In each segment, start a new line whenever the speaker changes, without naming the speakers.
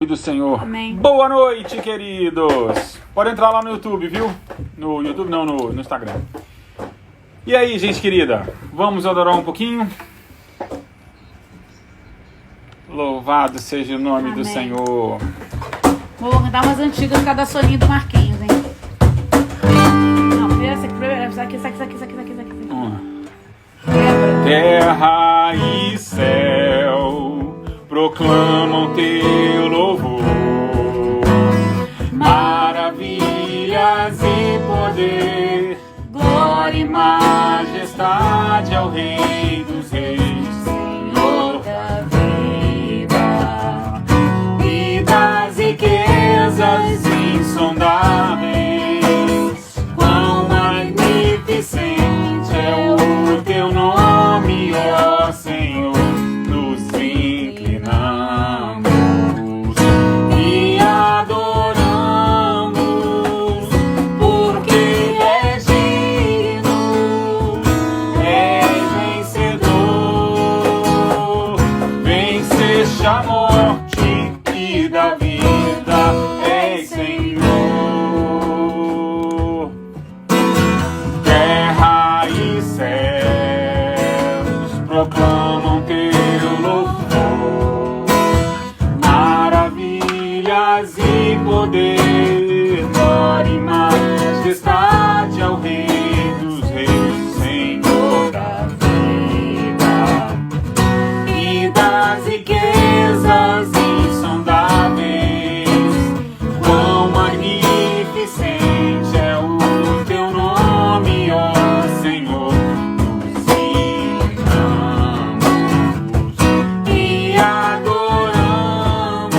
do Senhor.
Amém.
Boa noite, queridos. Pode entrar lá no YouTube, viu? No YouTube não, no Instagram. E aí, gente querida, vamos adorar um pouquinho? Louvado seja o nome do Senhor.
Vou cantar umas antigas por causa da soninha do Marquinhos, hein? Não, primeiro essa aqui.
Terra e céu proclamam teu louvor, maravilhas e poder, glória e majestade ao Rei dos Reis, Senhor da vida e das riquezas insondáveis. Quão magnificente é o teu nome, ó Senhor. Nos inclinamos e adoramos, porque és digno, és vencedor. Venceste a morte e da vida, és Senhor. Terra e céus proclamam teu louvor, maravilhas e poder, glória e majestade ao Rei dos Reis, Senhor da vida e das riquezas insondáveis. Quão magnificente é o teu nome, ó Senhor. Nos inclinamos e adoramos,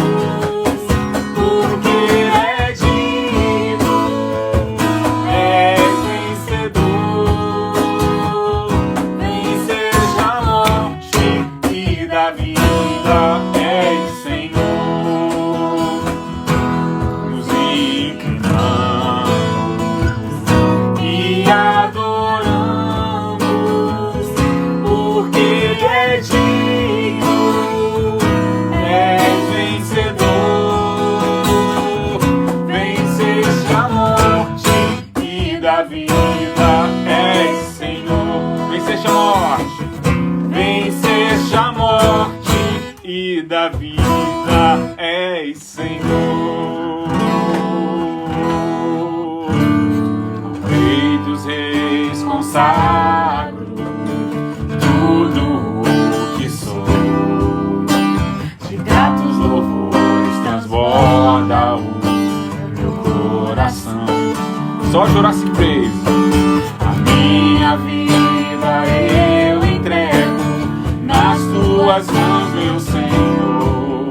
porque és digno, és vencedor. Venceste a morte e da vida, és Senhor. Nos inclinamos e adoramos, porque és digno, és vencedor. Venceste a morte e da vida, és Senhor. Venceste a morte, venceste a morte e da vida, és Senhor. Ao Rei dos Reis consagro tudo o que sou, de gratos louvores transborda o meu coração. Só Jurassic Praise. A minha vida eu entrego nas tuas mãos, meu Senhor,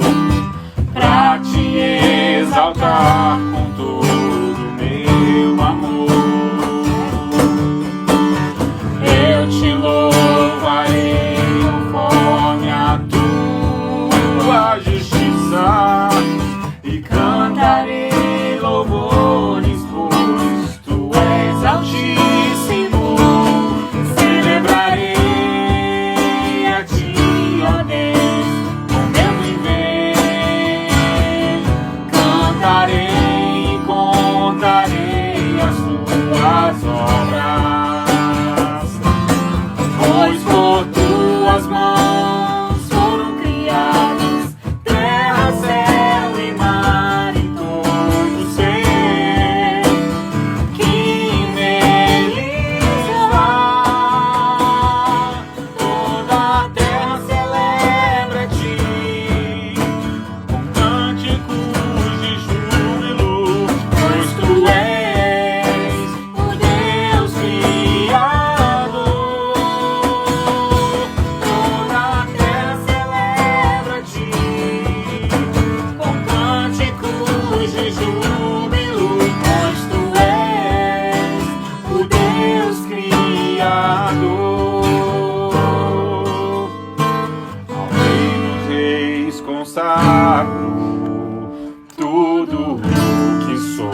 pra te exaltar com todo o meu amor. Eu te louvarei conforme a tua justiça e cantarei louvores, pois tu és altíssimo. Celebrarei a ti, ó Deus, com meu viver. Cantarei e contarei as tuas obras, pois por tuas mãos foram criados terra, céu e mar e todo ser que neles está. Toda a terra celebra a ti com cânticos de júbilo, pois tu és o Deus Criador. Toda a terra celebra a ti com cânticos de júbilo, pois tu és o Deus Criador. Ao Rei dos Reis consagro tudo o que sou,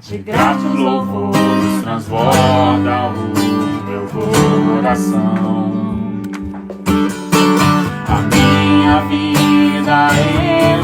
de gratos louvores transborda o meu coração. A minha vida eu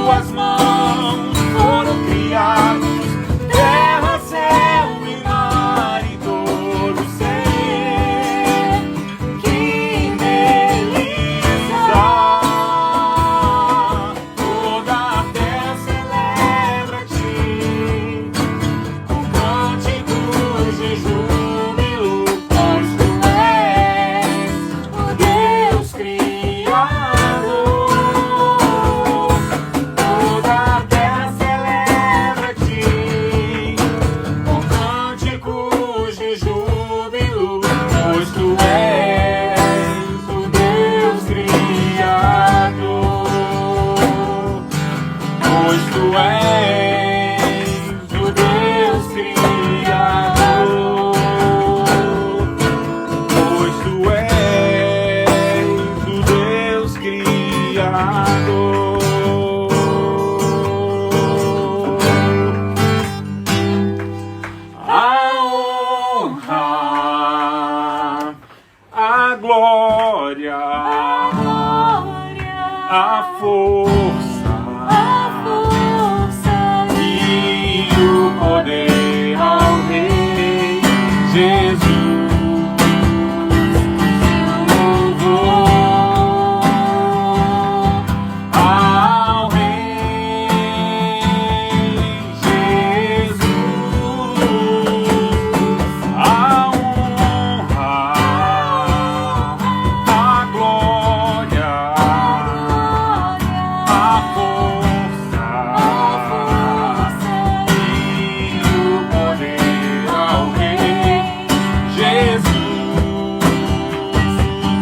tuas mãos foram criados terra, céu e mar e todo ser que nele está. Toda a terra celebra-te com cânticos de júbilo, pois tu és o Deus Criador. Toda a terra celebra-te com cânticos de júbilo, pois tu és o Deus Criador. Pois tu és o Deus Criador. Pois tu és o Deus Criador. A honra, a glória, a força e o poder ao Rei Jesus. Louvor ao Rei Jesus. A honra, a glória, a força e o poder ao Rei Jesus.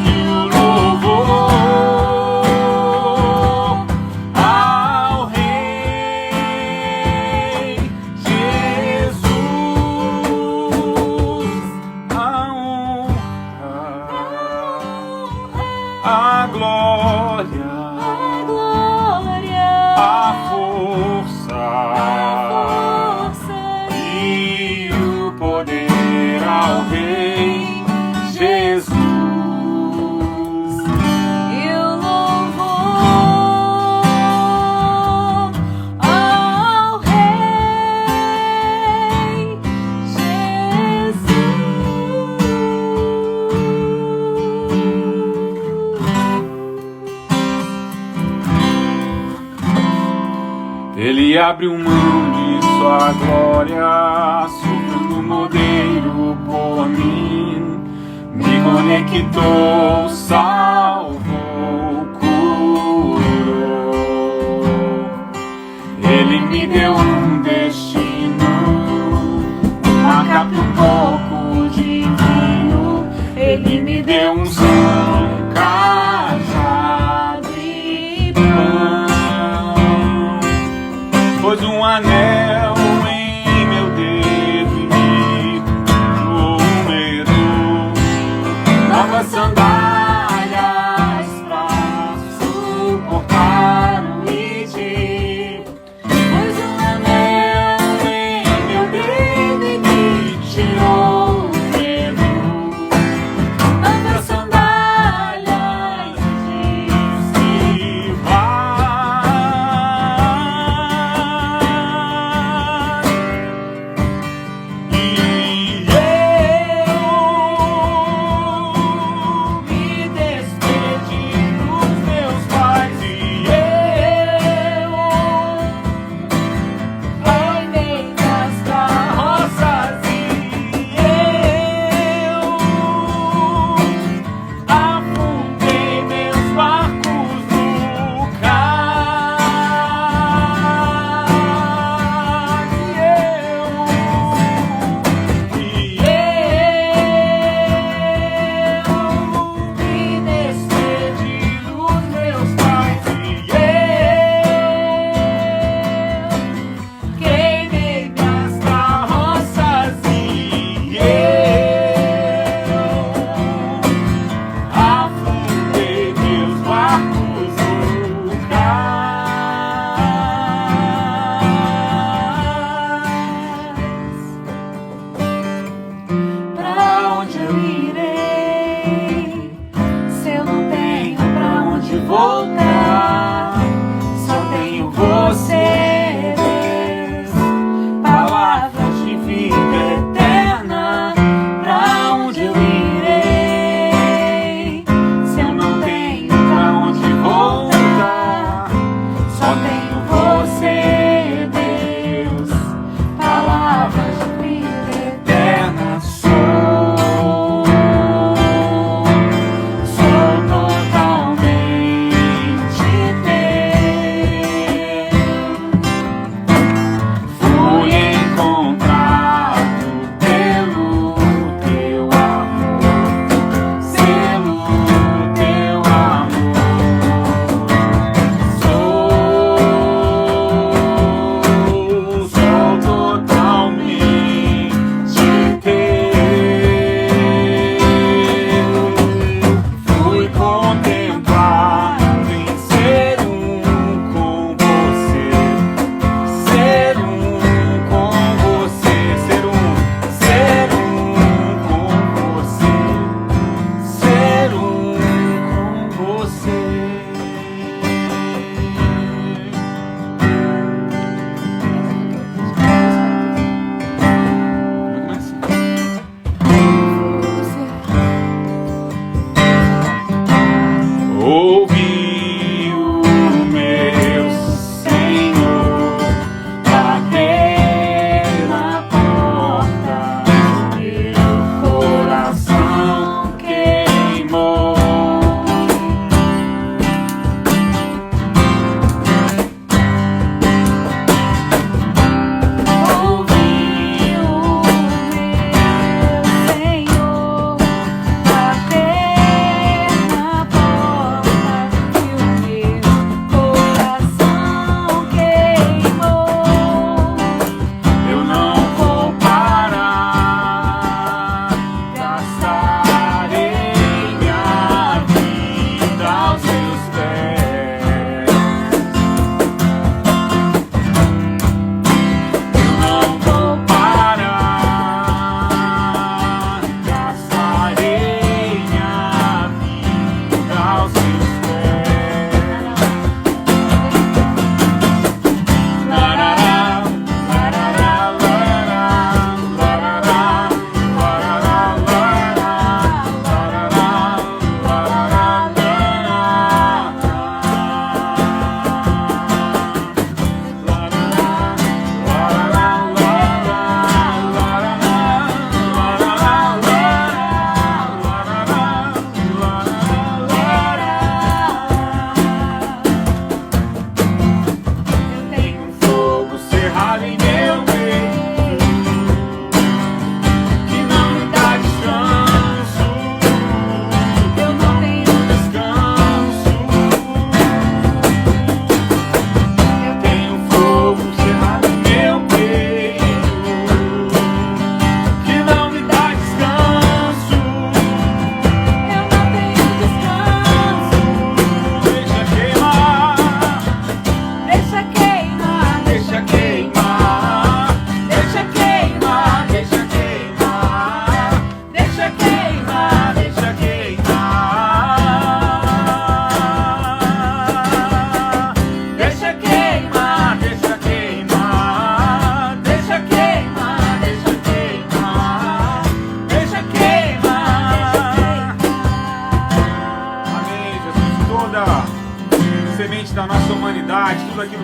E o louvor ao Rei Jesus. A honra, a glória, a força e o poder ao Rei Jesus.
E o louvor ao Rei Jesus.
Ele abriu mão de sua glória, sofrendo modelo por mim, me conectou, salvou, curou. Ele me deu um destino, uma capa e um pouco de vinho. Ele me deu um som, cajado e pão. Pôs um anel em meu dedo e me numerou. Novas sandálias pra suportar o rir. Pôs um anel em meu dedo e me tirou o medo. Novas sandálias disse vai.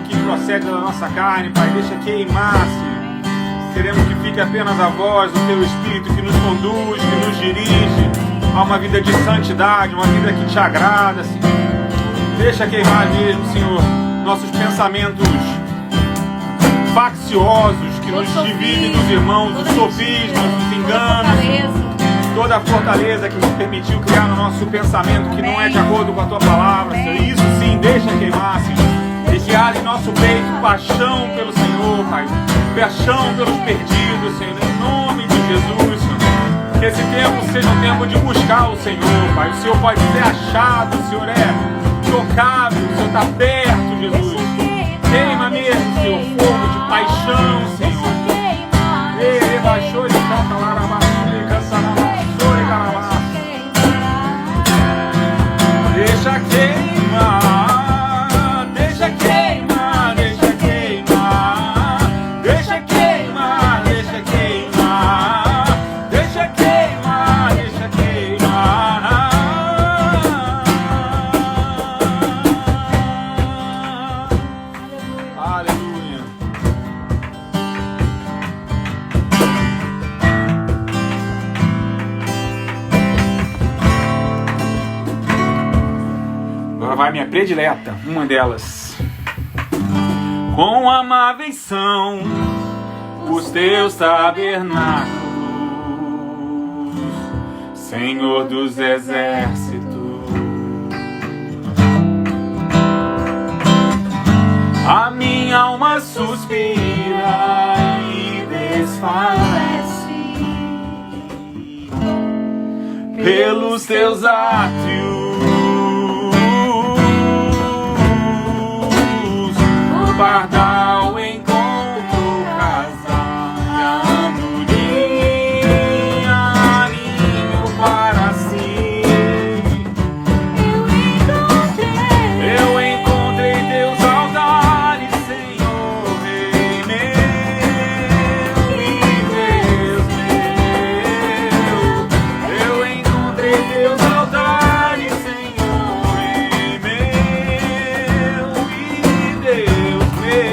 que procede da nossa carne, Pai. Deixa queimar, Senhor. Queremos que fique apenas a voz do Teu Espírito que nos conduz, que nos dirige a uma vida de santidade, uma vida que Te agrada, Senhor. Deixa queimar mesmo, Senhor, nossos pensamentos facciosos que nos dividem dos irmãos, os sofismas, os enganos, toda a fortaleza que nos permitiu criar no nosso pensamento que não é de acordo com a Tua palavra, Senhor. Isso sim, deixa queimar, Senhor. E que haja em nosso peito paixão pelo Senhor, Pai. Paixão pelos perdidos, Senhor. Em nome de Jesus, Senhor. Que esse tempo seja um tempo de buscar o Senhor, Pai. O Senhor pode ser achado, o Senhor é tocável, o Senhor está perto, Jesus. Queima mesmo, Senhor, fogo de paixão, Senhor. Ele baixou de canta lá na baixinha, cansa na baixou e deixa queimar, deixa queimar, deixa queimar, deixa queimar, deixa queimar, deixa queimar, deixa queimar. Aleluia. Agora vai minha predileta, uma delas. Com amáveis são os teus tabernáculos, Senhor dos exércitos. A minha alma suspira e desfalece pelos teus átrios. O pardal encontrou casa e a andorinha ninho para si. Eu encontrei teus altares, Senhor, Rei meu e Deus meu. Eu encontrei teus altares, Senhor, Rei meu e Deus meu.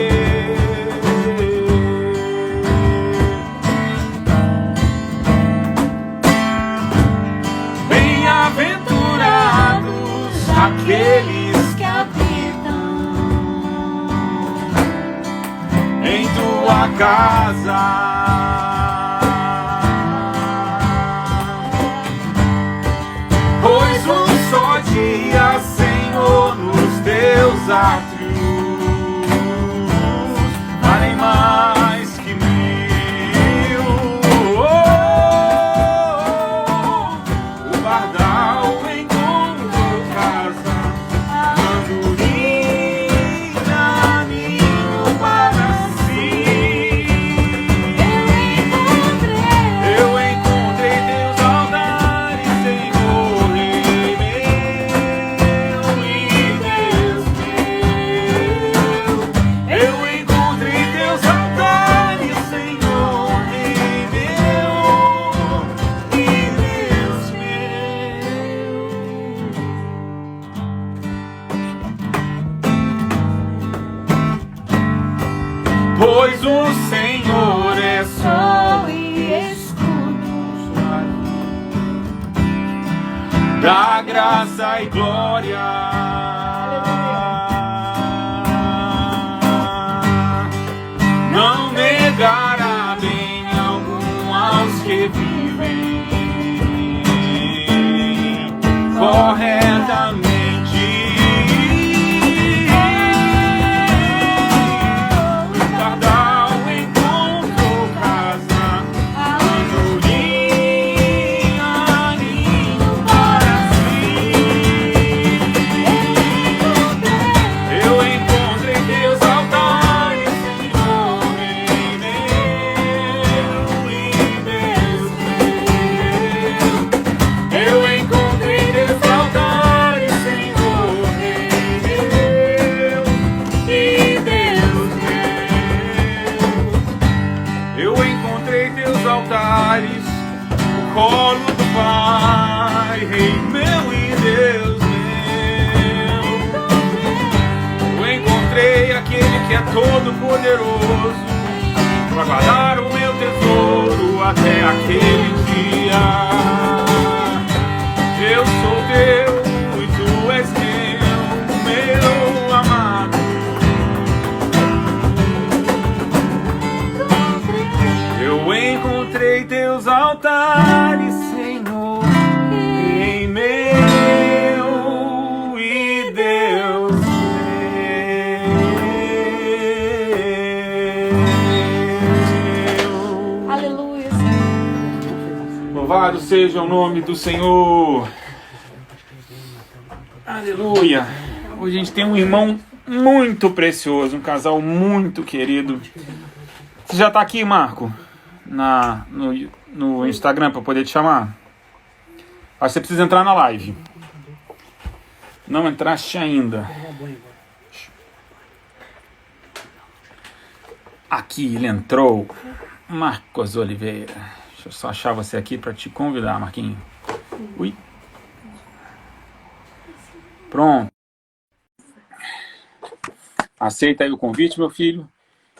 Bem-aventurados aqueles que habitam em tua casa, pois um só dia, Senhor, nos teus átrios valem mais que mil. O pardal encontrou casa, andorinha ninho para si. Eu encontrei teus altares, Senhor, Rei meu e Deus meu. Eu encontrei teus altares, Senhor, Rei meu e Deus meu. Pois o Senhor é sol e escudo, da graça e glória. Não negará bem algum aos que vivem corretamente. O pardal encontrou casa, andorinha ninho para si. Eu encontrei teus altares, Senhor, Rei meu e Deus meu. Eu encontrei teus altares, Senhor, Rei meu e Deus meu. Eu encontrei teus altares, o colo do Pai, Rei meu e Deus meu. Eu encontrei aquele que é todo poderoso para guardar o meu tesouro até aquele dia. Eu sou teu e tu és meu amado. Eu encontrei teus altares, Senhor, em meu e Deus meu.
Aleluia.
Louvado seja o nome do Senhor. Aleluia. Hoje a gente tem um irmão muito precioso, um casal muito querido. Você já está aqui, Marco? No Instagram para poder te chamar? Acho que você precisa entrar na live. Não entraste ainda. Aqui ele entrou. Marcos Oliveira. Deixa eu só achar você aqui para te convidar, Marquinhos. Ui. Pronto. Aceita aí o convite, meu filho.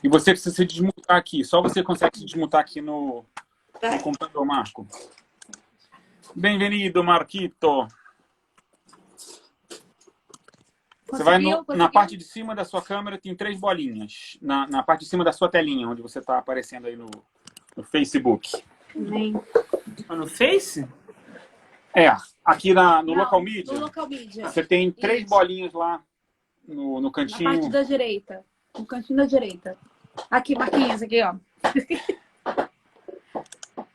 E você precisa se desmutar aqui. Só você consegue se desmutar aqui no computador, Marco. Bem-vindo, Marquito. Você vai na parte de cima da sua câmera, tem 3 bolinhas. Na parte de cima da sua telinha, onde você está aparecendo aí no Facebook.
No Face?
É, aqui no Local Media.
No Local Media.
Você tem 3 bolinhas lá no cantinho.
Na parte da direita. No cantinho da direita. Aqui, Marquinhos, aqui, ó.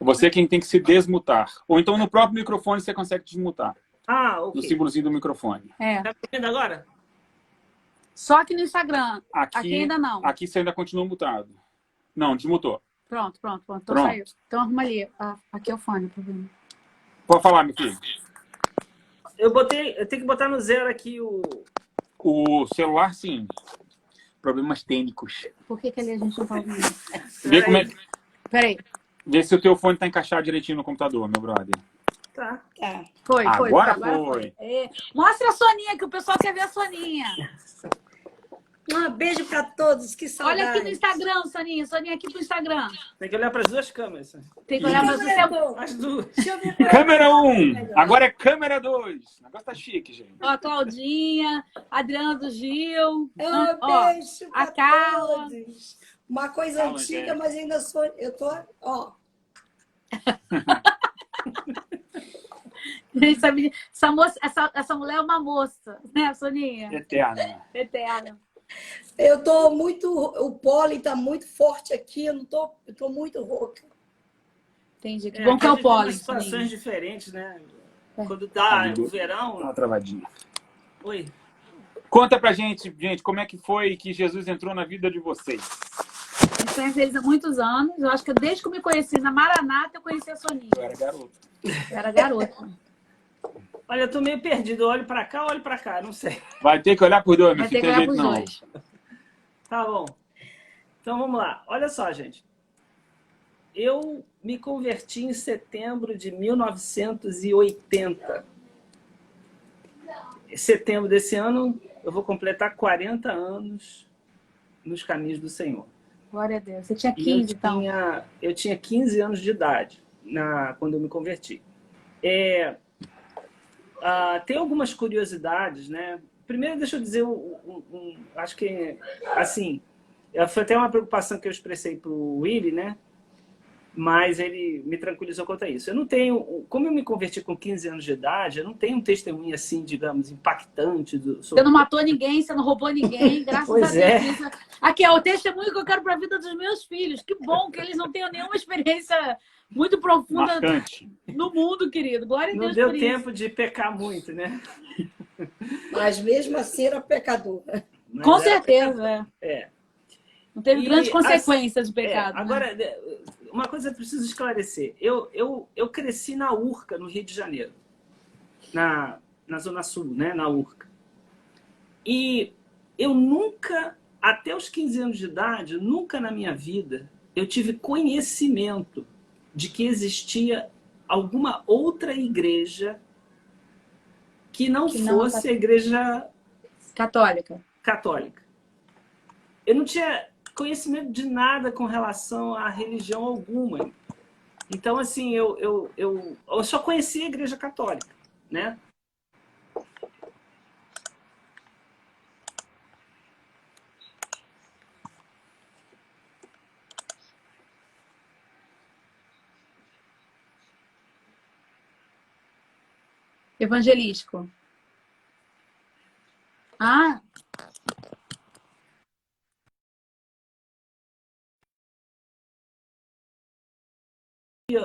Você é quem tem que se desmutar. Ou então no próprio microfone você consegue desmutar.
Ah, ok.
No símbolozinho do microfone.
É.
Tá vendo agora?
Só aqui no Instagram.
Aqui
ainda não.
Aqui você ainda continua mutado. Não, desmutou.
Pronto. Então
Pronto.
saiu. Então arruma ali. Aqui é o fone, tá vendo?
Pode falar, meu filho.
Eu tenho que botar no 0 aqui
O celular, sim. Problemas técnicos.
Por que ali a gente não tá ouvindo?
Vê como é.
Peraí.
Vê se o teu fone tá encaixado direitinho no computador, meu brother.
Tá.
Foi.
Agora foi.
É. Mostra a Soninha, que o pessoal quer ver a Soninha.
Um beijo para todos, que saudade.
Olha aqui no Instagram, Soninha. Soninha aqui pro Instagram.
Tem que olhar para as duas câmeras.
Tem que olhar pra você.
As duas.
Deixa eu ver.
Câmera 1. Agora é câmera 2. O negócio tá chique, gente.
Ó, a Claudinha, a Adriana do Gil.
Um beijo
a
para
Carla.
todos. Uma coisa
Carla,
antiga,
gente.
mas ainda sou. Eu tô. Ó.
Gente, sabe, essa mulher é uma moça, né, Soninha?
Eterna.
Eterna.
Eu tô muito. O pólen tá muito forte aqui. Eu tô muito rouca.
Entendi. Que bom que é o
Tem
pólen,
situações
Soninha.
diferentes, né?
É.
Quando dá
Tá
o verão.
Uma travadinha.
Oi.
Conta pra gente, como é que foi que Jesus entrou na vida de vocês?
Eu conheço eles há muitos anos. Eu acho que desde que eu me conheci na Maranata, eu conheci a Soninha.
Eu era garoto.
Eu era garota.
Olha, eu tô meio perdido. Eu olho para cá, olho para cá. Não sei.
Vai ter que olhar por dois, meu
Vai ter
filho.
que
Tem
olhar
jeito
pros
não.
dois.
Tá bom. Então vamos lá. Olha só, gente. Eu me converti em setembro de 1980. Em setembro desse ano, eu vou completar 40 anos nos caminhos do Senhor.
Glória a Deus. Você tinha
E
15, então.
eu tinha 15 anos de idade quando eu me converti. Tem algumas curiosidades, né? Primeiro, deixa eu dizer, acho que, assim, foi até uma preocupação que eu expressei para o Willy, né? Mas ele me tranquilizou quanto a isso. Eu não tenho, como eu me converti com 15 anos de idade, eu não tenho um testemunho assim, digamos, impactante.
Você não matou ninguém, você não roubou ninguém, graças
Pois
a Deus.
é.
Isso. Aqui é o testemunho que eu quero para a vida dos meus filhos. Que bom que eles não tenham nenhuma experiência muito profunda
Marcante.
no mundo, querido. Glória a
Não
Deus
deu
por
tempo de pecar muito, né?
Mas mesmo assim era pecadora.
Mas
Com
era
certeza,
É.
Não teve
E,
grandes consequências do pecado. Né?
Agora, uma coisa eu preciso esclarecer. Eu cresci na Urca, no Rio de Janeiro. Na Zona Sul, né? Na Urca. E eu nunca, até os 15 anos de idade, nunca na minha vida, eu tive conhecimento de que existia alguma outra igreja que não fosse a igreja
Católica.
católica. eu não tinha conhecimento de nada com relação à religião alguma. Então, assim, eu só conhecia a Igreja Católica, né?
Evangelístico. Ah,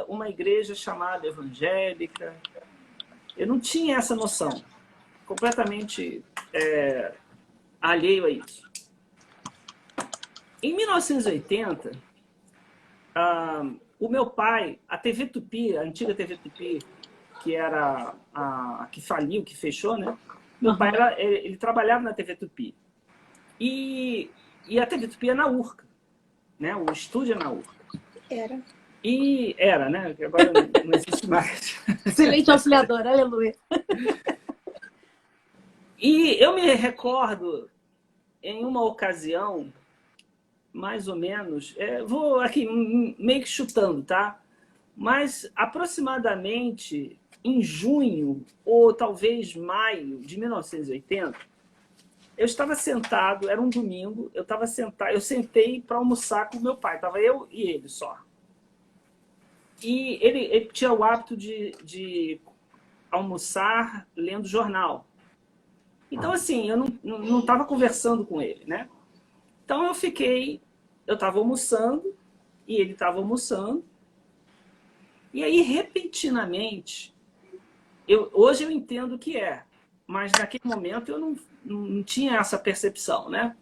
Uma igreja chamada evangélica. Eu não tinha essa noção. Completamente alheio a isso. Em 1980, o meu pai, a TV Tupi, a antiga TV Tupi, que era a que faliu, que fechou, né? Meu pai, ele trabalhava na TV Tupi. E a TV Tupi é na Urca, né? O estúdio é na Urca.
Era.
E era, né? Agora não existe mais.
excelente auxiliador, aleluia.
E eu me recordo, em uma ocasião, mais ou menos, vou aqui meio que chutando, tá? Mas aproximadamente em junho, ou talvez maio de 1980, eu estava sentado, era um domingo, eu sentei para almoçar com meu pai, estava eu e ele só. E ele tinha o hábito de almoçar lendo jornal. Então, assim, eu não estava conversando com ele, né? Então, eu estava almoçando, e ele estava almoçando, e aí, repentinamente, hoje eu entendo o que é, mas naquele momento eu não tinha essa percepção, né?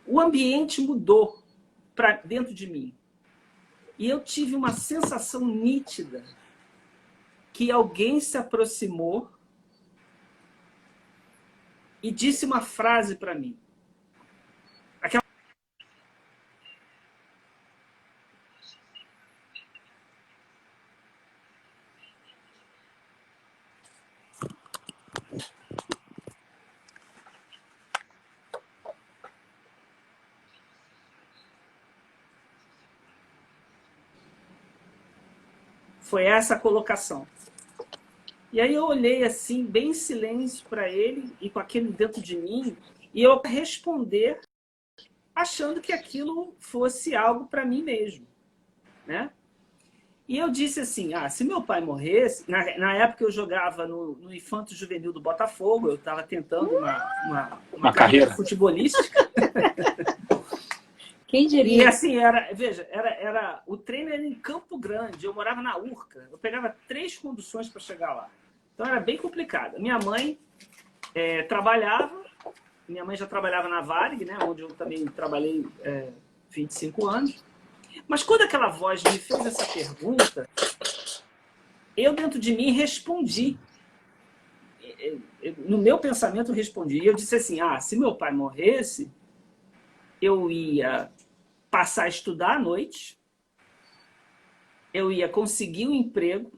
O ambiente mudou para dentro de mim. E eu tive uma sensação nítida que alguém se aproximou e disse uma frase para mim. Foi essa a colocação. E aí eu olhei assim, bem em silêncio para ele, e com aquele dentro de mim, e eu responder achando que aquilo fosse algo para mim mesmo, né? E eu disse assim, se meu pai morresse... Na época eu jogava no Infanto Juvenil do Botafogo, eu estava tentando uma carreira futebolística.
Quem diria?
E assim, veja, o treino era em Campo Grande, eu morava na Urca, eu pegava 3 conduções para chegar lá. Então era bem complicado. Minha mãe trabalhava, minha mãe já trabalhava na Varig, né, onde eu também trabalhei 25 anos. Mas quando aquela voz me fez essa pergunta, eu dentro de mim respondi. No meu pensamento eu respondi. E eu disse assim, se meu pai morresse, eu ia passar a estudar à noite, eu ia conseguir um emprego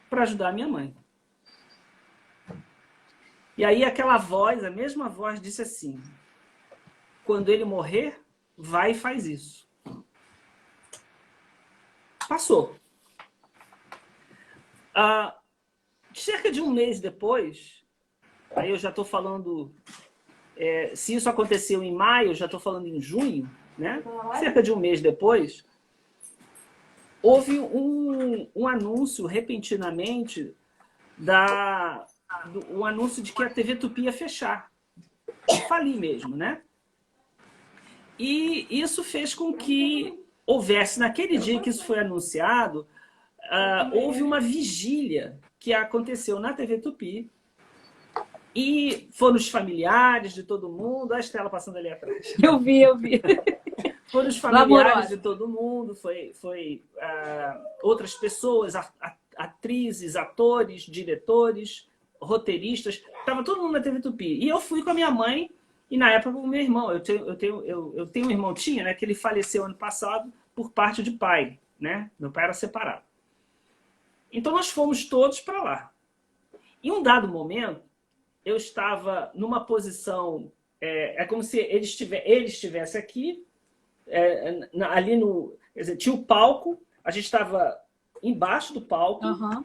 para ajudar a minha mãe. E aí aquela voz, a mesma voz, disse assim, quando ele morrer, vai e faz isso. Passou. Cerca de um mês depois, aí eu já estou falando, se isso aconteceu em maio, eu já estou falando em junho, né? Cerca de um mês depois, houve um anúncio, repentinamente, um anúncio de que a TV Tupi ia fechar. Falir mesmo, né? E isso fez com que houvesse, naquele dia que isso foi anunciado, houve uma vigília que aconteceu na TV Tupi, e foram os familiares de todo mundo, a Estela passando ali atrás.
Eu vi.
Foram os familiares de todo mundo, foi outras pessoas, atrizes, atores, diretores, roteiristas, estava todo mundo na TV Tupi. E eu fui com a minha mãe, e na época com o meu irmão. Eu tenho um irmão, né, que ele faleceu ano passado por parte de pai, né? Meu pai era separado. Então nós fomos todos para lá. Em um dado momento, eu estava numa posição, é como se ele estivesse aqui, ali no... Quer dizer, tinha o palco, a gente estava embaixo do palco,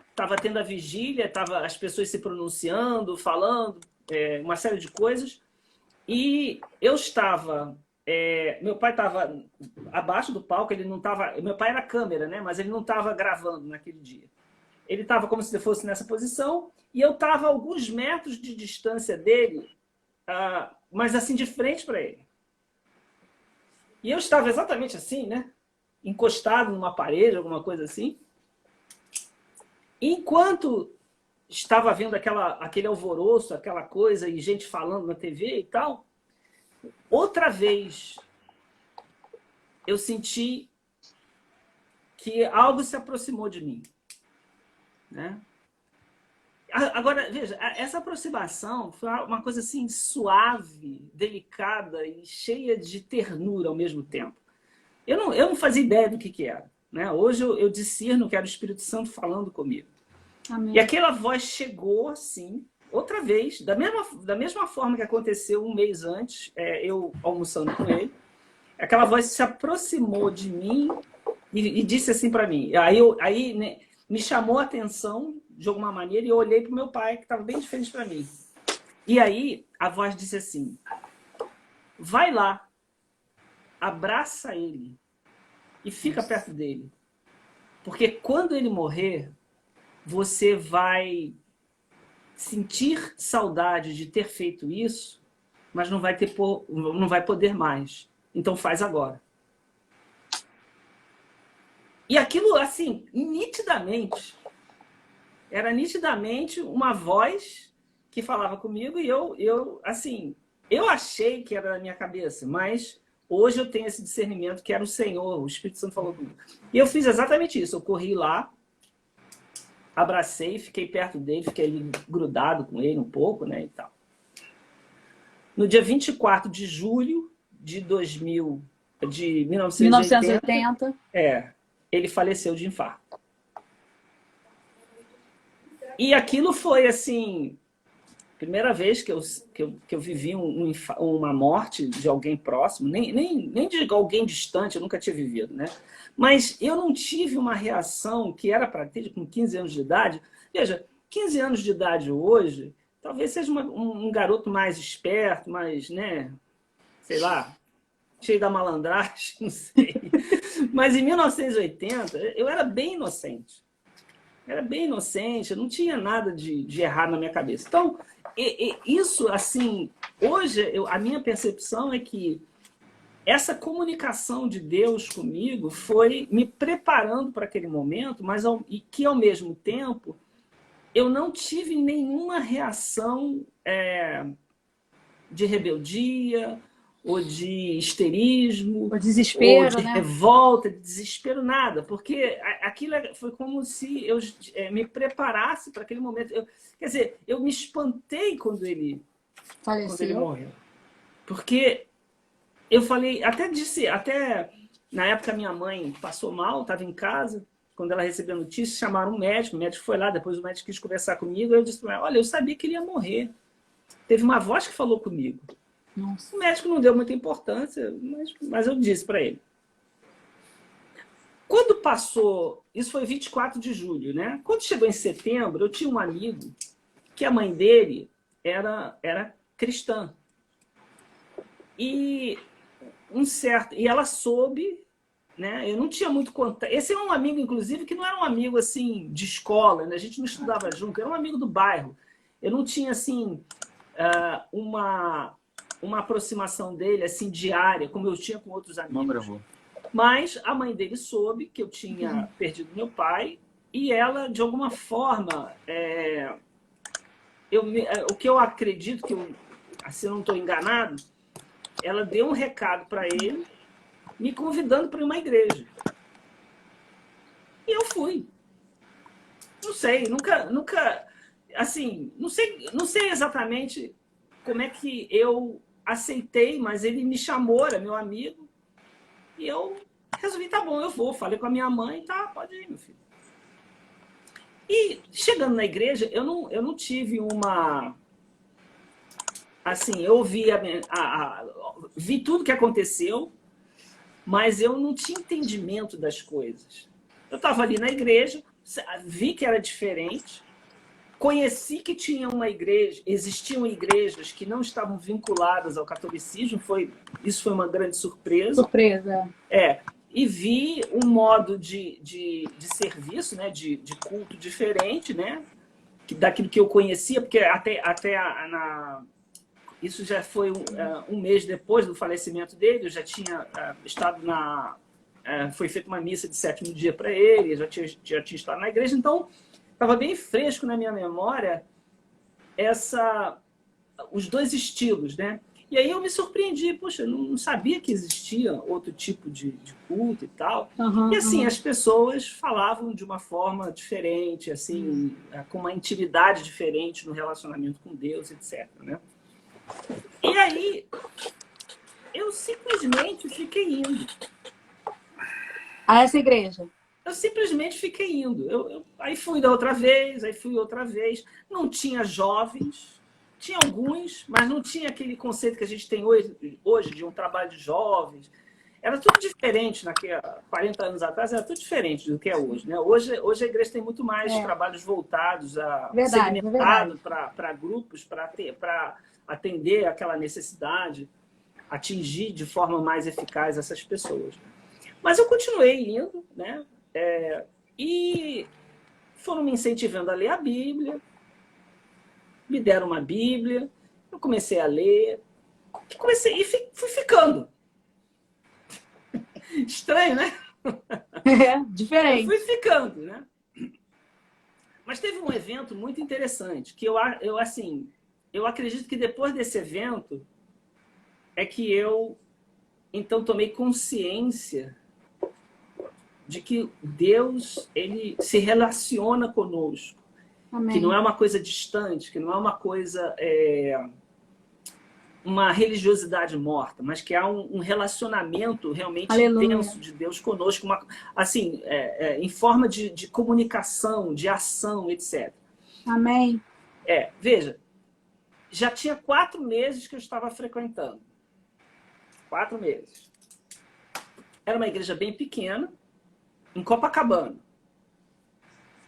estava tendo a vigília, estava as pessoas se pronunciando, falando, uma série de coisas, e eu estava... meu pai estava abaixo do palco, ele não estava... Meu pai era câmera, né? Mas ele não estava gravando naquele dia. Ele estava como se fosse nessa posição, e eu estava a alguns metros de distância dele, mas assim, de frente para ele. E eu estava exatamente assim, né? Encostado numa parede, alguma coisa assim. Enquanto estava vendo aquele alvoroço, aquela coisa, e gente falando na TV e tal, outra vez eu senti que algo se aproximou de mim, né? Agora, veja, essa aproximação foi uma coisa assim suave, delicada e cheia de ternura ao mesmo tempo. Eu não fazia ideia do que era, né? Hoje eu discerno que era o Espírito Santo falando comigo.
Amém.
E aquela voz chegou assim, outra vez, da mesma forma que aconteceu um mês antes, eu almoçando com ele. Aquela voz se aproximou de mim e disse assim para mim. Aí né, me chamou a atenção de alguma maneira e eu olhei para o meu pai, que estava bem diferente para mim. E aí a voz disse assim: vai lá, abraça ele e fica perto dele. Porque quando ele morrer, você vai sentir saudade de ter feito isso, mas não vai poder mais. Então faz agora. E aquilo, assim, era nitidamente uma voz que falava comigo e eu achei que era da minha cabeça, mas hoje eu tenho esse discernimento que era o Senhor, o Espírito Santo falou comigo. E eu fiz exatamente isso, eu corri lá, abracei, fiquei perto dele, fiquei ali grudado com ele um pouco, né, e tal. No dia 24 de julho de 1980, ele faleceu de infarto. E aquilo foi, assim, primeira vez que eu vivi uma morte de alguém próximo, nem de alguém distante, eu nunca tinha vivido, né? Mas eu não tive uma reação que era para ter com 15 anos de idade. Veja, 15 anos de idade hoje, talvez seja um garoto mais esperto, mais, né, sei lá, cheio da malandragem, não sei. Mas em 1980, eu era bem inocente. Eu não tinha nada de errado na minha cabeça. Então, isso, assim, hoje, a minha percepção é que essa comunicação de Deus comigo foi me preparando para aquele momento, e que, ao mesmo tempo, eu não tive nenhuma reação de rebeldia, ou de histerismo,
o desespero,
ou de revolta, de desespero, nada. Porque aquilo foi como se eu me preparasse para aquele momento. Quer dizer, eu me espantei quando ele morreu. Porque eu falei, até na época minha mãe passou mal, estava em casa, quando ela recebeu a notícia, chamaram um médico, o médico foi lá, depois o médico quis conversar comigo, eu disse para ela, olha, eu sabia que ele ia morrer. Teve uma voz que falou comigo. Nossa. O médico não deu muita importância, mas eu disse para ele. Quando passou, isso foi 24 de julho, né? Quando chegou em setembro, eu tinha um amigo que a mãe dele era cristã. E ela soube, né? Eu não tinha muito contato. Esse é um amigo, inclusive, que não era um amigo assim de escola, né? A gente não estudava junto, era um amigo do bairro. Eu não tinha assim uma aproximação dele assim diária, como eu tinha com outros amigos. Mas a mãe dele soube que eu tinha perdido meu pai e ela, de alguma forma, o que eu acredito, que eu, assim, não estou enganado, ela deu um recado para ele, me convidando para uma igreja. E eu fui. Não sei, nunca, assim, não sei exatamente como é que eu aceitei, mas ele me chamou, era meu amigo, e eu resolvi, tá bom, eu vou. Falei com a minha mãe, tá, pode ir, meu filho. E chegando na igreja, eu não tive assim, eu vi, vi tudo que aconteceu, mas eu não tinha entendimento das coisas. Eu estava ali na igreja, vi que era diferente, conheci que tinha uma igreja, existiam igrejas que não estavam vinculadas ao catolicismo, isso foi uma grande surpresa.
Surpresa.
E vi um modo de serviço, né, de culto diferente, né, daquilo que eu conhecia, porque isso já foi um mês depois do falecimento dele, eu já tinha estado foi feita uma missa de 7º dia para ele, já tinha estado na igreja, então estava bem fresco na minha memória os dois estilos, né? E aí eu me surpreendi, poxa, eu não sabia que existia outro tipo de culto e tal. E assim, as pessoas falavam de uma forma diferente, assim, com uma intimidade diferente no relacionamento com Deus, etc, né? E aí, eu simplesmente fiquei indo.
A essa igreja?
Eu simplesmente fiquei indo. Aí fui outra vez, aí fui outra vez. Não tinha jovens, tinha alguns, mas não tinha aquele conceito que a gente tem hoje de um trabalho de jovens. Era tudo diferente, 40 anos atrás, era tudo diferente do que é hoje, né? Hoje a igreja tem muito mais trabalhos voltados segmentados para grupos, para atender aquela necessidade, atingir de forma mais eficaz essas pessoas. Mas eu continuei indo, né? E foram me incentivando a ler a Bíblia, me deram uma Bíblia, eu comecei a ler, e fui ficando. Estranho, né?
Diferente.
Eu fui ficando, né? Mas teve um evento muito interessante, que eu acredito que depois desse evento é que eu, então, tomei consciência de que Deus, ele se relaciona conosco.
Amém.
Que não é uma coisa distante, que não é uma coisa, uma religiosidade morta, mas que há um relacionamento realmente intenso de Deus conosco, assim, em forma de comunicação, de ação, etc.
Amém.
Veja, já tinha 4 meses que eu estava frequentando. 4 meses. Era uma igreja bem pequena, em Copacabana.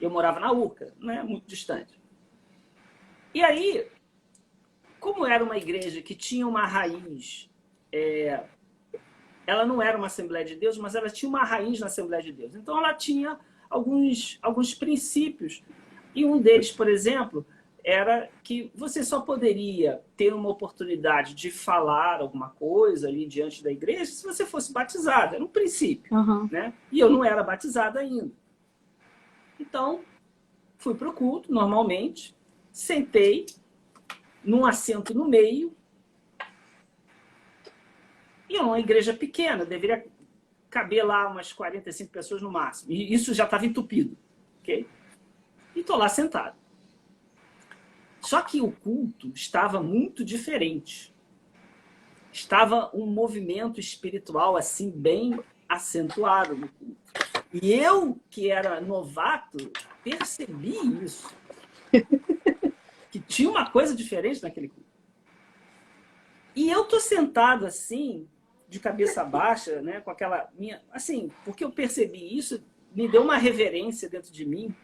Eu morava na Urca, né? Muito distante. E aí, como era uma igreja que tinha uma raiz, ela não era uma Assembleia de Deus, mas ela tinha uma raiz na Assembleia de Deus. Então, ela tinha alguns princípios. E um deles, por exemplo, era que você só poderia ter uma oportunidade de falar alguma coisa ali diante da igreja se você fosse batizado. Era um princípio. Né? E eu não era batizado ainda. Então, fui para o culto, normalmente, sentei num assento no meio, e é uma igreja pequena, deveria caber lá umas 45 pessoas no máximo, e isso já estava entupido, ok? E estou lá sentado. Só que o culto estava muito diferente. Estava um movimento espiritual assim bem acentuado no culto. E eu, que era novato, percebi isso. Que tinha uma coisa diferente naquele culto. E eu tô sentado assim, de cabeça baixa, né, com aquela minha... Assim, porque eu percebi isso, me deu uma reverência dentro de mim.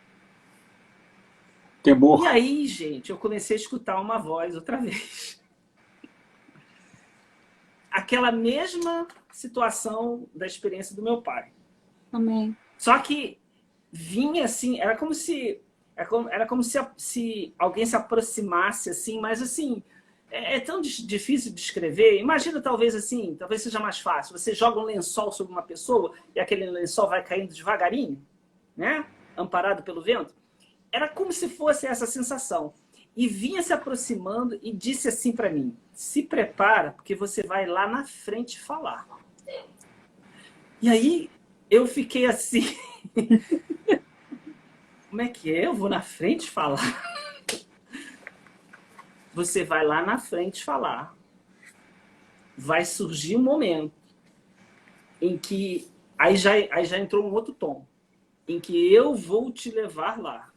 Temor.
E aí, gente, eu comecei a escutar uma voz outra vez. Aquela mesma situação da experiência do meu pai.
Amém.
Só que vinha assim, era como se alguém se aproximasse assim, mas assim, é tão difícil de descrever. Imagina talvez assim, talvez seja mais fácil. Você joga um lençol sobre uma pessoa e aquele lençol vai caindo devagarinho, né? Amparado pelo vento. Era como se fosse essa sensação. E vinha se aproximando e disse assim para mim: se prepara, porque você vai lá na frente falar. E aí eu fiquei assim... Como é que é? Eu vou na frente falar? Você vai lá na frente falar. Vai surgir um momento em que... Aí já entrou um outro tom. Em que eu vou te levar lá.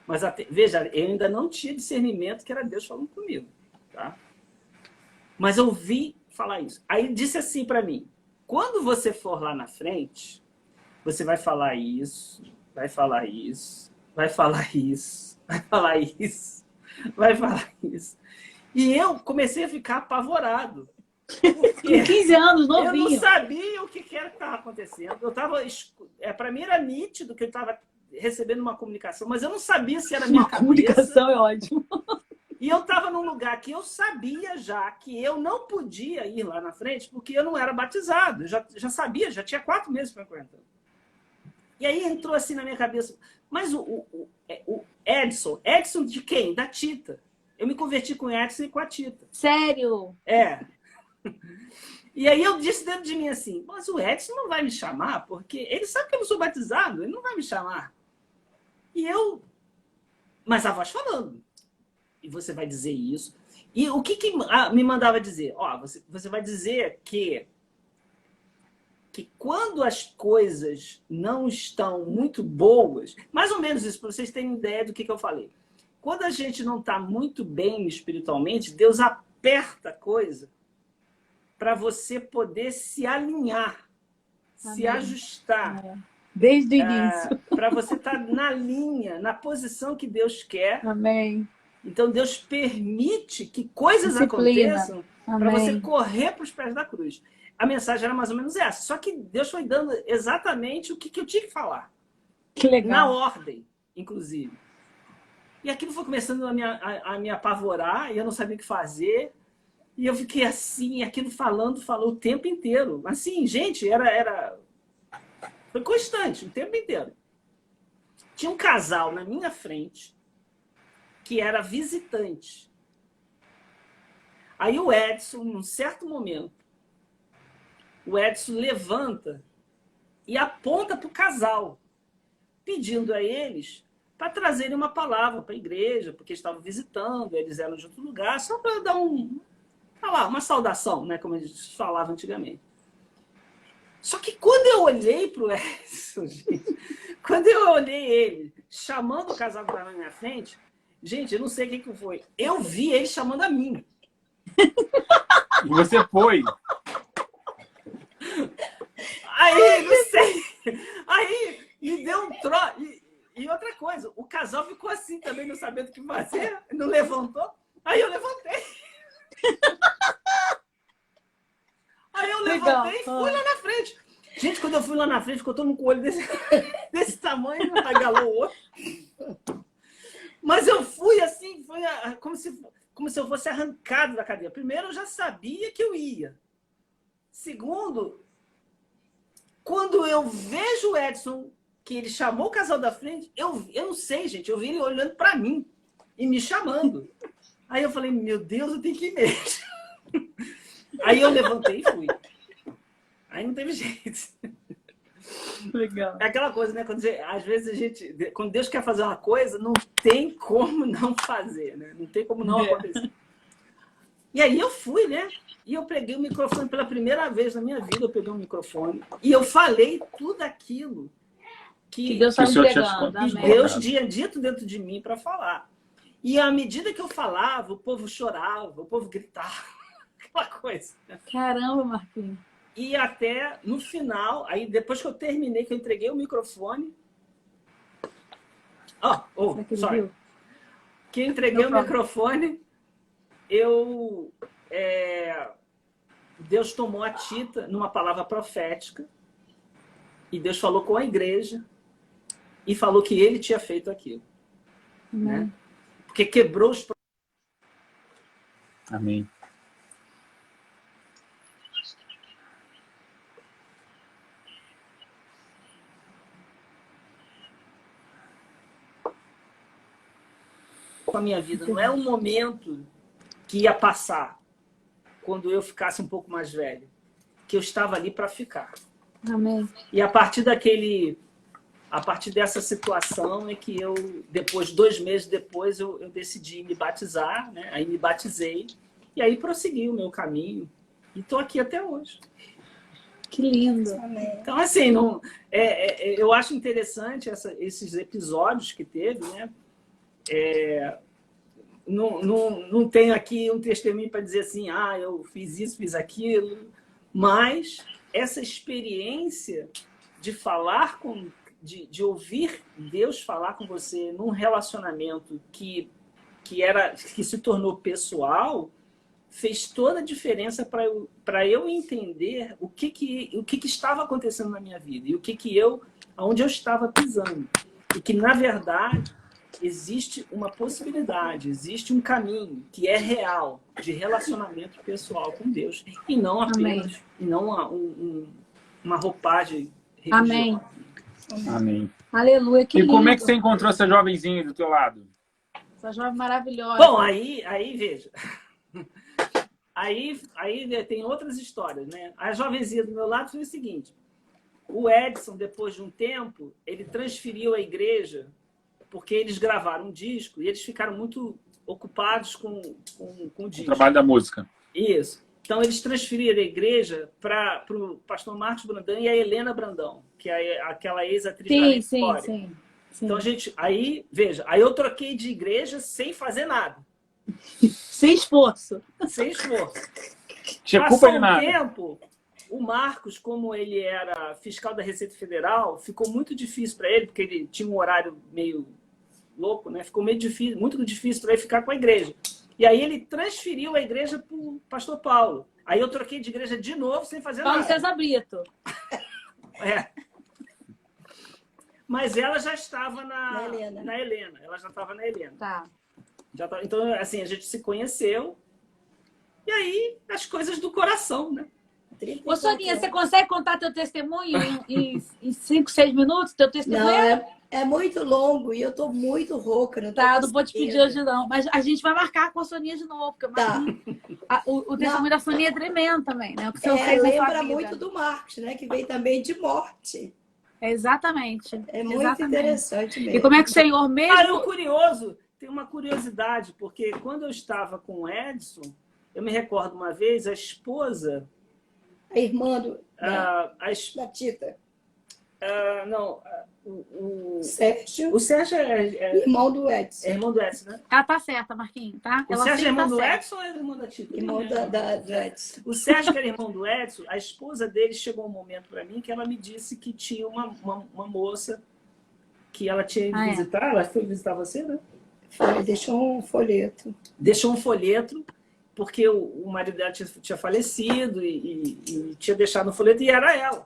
Mas veja, eu ainda não tinha discernimento que era Deus falando comigo. Tá? Mas eu ouvi falar isso. Aí ele disse assim para mim, quando você for lá na frente, você vai falar isso, vai falar isso, vai falar isso, vai falar isso, vai falar isso. E eu comecei a ficar apavorado.
Com 15 anos,
Eu não
novinho.
sabia o que era que estava acontecendo. Para mim era nítido que eu estava recebendo uma comunicação, mas eu não sabia se era minha
Uma
cabeça.
comunicação é ótimo.
E eu estava num lugar que eu sabia já que eu não podia ir lá na frente porque eu não era batizado. Eu já sabia, já tinha 4 meses frequentando. E aí entrou assim na minha cabeça, mas o Edson de quem? Da Tita. Eu me converti com o Edson e com a Tita.
Sério?
É. E aí eu disse dentro de mim assim, mas o Edson não vai me chamar, porque ele sabe que eu não sou batizado, ele não vai me chamar. E eu... Mas a voz falando. E você vai dizer isso. E o que me mandava dizer? Ó, você vai dizer que quando as coisas não estão muito boas, mais ou menos isso, para vocês terem ideia do que eu falei. Quando a gente não está muito bem espiritualmente, Deus aperta a coisa para você poder se alinhar, se ajustar.
Desde o início.
Para você estar na linha, na posição que Deus quer.
Amém.
Então, Deus permite que coisas
Disciplina.
aconteçam para você correr para os pés da cruz. A mensagem era mais ou menos essa. Só que Deus foi dando exatamente o que eu tinha que falar.
Que legal.
Na ordem, inclusive. E aquilo foi começando a me apavorar, e eu não sabia o que fazer. E eu fiquei assim, aquilo falou o tempo inteiro. Assim, gente, foi constante, o tempo inteiro. Tinha um casal na minha frente que era visitante. Aí o Edson, num certo momento, o Edson levanta e aponta para o casal, pedindo a eles para trazerem uma palavra para a igreja, porque estavam visitando, eles eram de outro lugar, só para dar uma saudação, né, como eles falavam antigamente. Só que quando eu olhei para o Edson, gente, quando eu olhei ele chamando o casal que estava na minha frente, gente, eu não sei o que foi. Eu vi ele chamando a mim.
E você foi.
Aí, não sei. Aí, me deu um troço. E outra coisa, o casal ficou assim também, não sabendo o que fazer, não levantou. Aí eu levantei. Aí eu levantei e fui lá na frente. Gente, quando eu fui lá na frente, ficou todo mundo com o olho desse tamanho, um agalou o outro. Mas eu fui assim, foi como se eu fosse arrancado da cadeira. Primeiro, eu já sabia que eu ia. Segundo, quando eu vejo o Edson, que ele chamou o casal da frente, eu não sei, gente, eu vi ele olhando para mim e me chamando. Aí eu falei, meu Deus, eu tenho que ir mesmo. Aí eu levantei e fui. Aí não teve jeito.
Legal.
É aquela coisa, né? Às vezes quando Deus quer fazer uma coisa, não tem como não fazer, né? Não tem como não acontecer. E aí eu fui, né? E eu peguei o microfone pela primeira vez na minha vida, eu peguei um microfone e eu falei tudo aquilo que
Deus estava entregando.
que Deus tinha dito dentro de mim para falar. E à medida que eu falava, o povo chorava, o povo gritava, aquela coisa.
Caramba, Marquinhos.
E até no final, aí depois que eu terminei, que eu entreguei o microfone... sorry. Que eu entreguei o microfone, Deus tomou a Tita numa palavra profética e Deus falou com a igreja e falou que ele tinha feito aquilo. Né? Porque quebrou os...
Amém.
Com a minha vida. Não é um momento que ia passar quando eu ficasse um pouco mais velho. Que eu estava ali para ficar.
Amém.
E a partir dessa situação é que eu, 2 meses depois, eu decidi me batizar, né? Aí me batizei e aí prossegui o meu caminho e estou aqui até hoje.
Que lindo.
Então, assim, eu acho interessante esses episódios que teve, né? não tenho aqui um testemunho para dizer assim, eu fiz isso, fiz aquilo, mas essa experiência de falar de ouvir Deus falar com você num relacionamento que se tornou pessoal, fez toda a diferença para eu entender o que estava acontecendo na minha vida e aonde eu estava pisando. E que, na verdade, existe uma possibilidade, existe um caminho que é real de relacionamento pessoal com Deus e não apenas uma roupagem religiosa.
Amém.
Amém.
Aleluia, que
E como é
lindo.
que você encontrou essa jovenzinha do teu lado?
Essa jovem maravilhosa.
Bom, aí veja. Aí tem outras histórias, né? A jovenzinha do meu lado foi o seguinte. O Edson, depois de um tempo, ele transferiu a igreja porque eles gravaram um disco e eles ficaram muito ocupados com o disco.
O trabalho da música.
Isso. Então, eles transferiram a igreja para o pastor Marcos Brandão e a Helena Brandão, que é aquela ex-atriz da História.
Sim.
Então, aí eu troquei de igreja sem fazer nada.
Sem esforço.
Sem esforço.
Tinha culpa de
Passou um
nada.
tempo, o Marcos, como ele era fiscal da Receita Federal, ficou muito difícil para ele, porque ele tinha um horário meio louco, né? Ficou muito difícil para ele ficar com a igreja. E aí ele transferiu a igreja para o pastor Paulo. Aí eu troquei de igreja de novo, sem fazer
Paulo
nada.
César Brito.
É. Mas ela já estava na
Helena.
Helena. Ela já estava na Helena.
Tá.
Então, assim, a gente se conheceu. E aí, as coisas do coração, né?
Ô, Soninha, você consegue contar teu testemunho em 5, 6 minutos? Teu testemunho?
Não, é muito longo e eu tô muito rouca. Não
Vou te pedir hoje, não. Mas a gente vai marcar com a Soninha de novo. Porque o testemunho da Soninha é tremendo também, né? O que você fez na sua
lembra
vida.
muito do Marcos, né? Que veio também de morte.
Exatamente.
É muito interessante mesmo.
E como é que o Senhor mesmo...
Tem uma curiosidade, porque quando eu estava com o Edson, eu me recordo uma vez, a esposa...
A irmã da Tita.
O
Sérgio.
O Sérgio é
Irmão do Edson.
irmão do Edson, né?
Ela tá certa, Marquinhos, tá?
O Sérgio é irmão do Edson ou é irmão da Tita?
Irmão do Edson.
O Sérgio, que era irmão do Edson, a esposa dele chegou um momento para mim que ela me disse que tinha uma moça que ela tinha ido visitar. Ela foi visitar você, né?
Deixou um folheto.
Deixou um folheto, porque o marido dela tinha falecido e tinha deixado um folheto e era ela.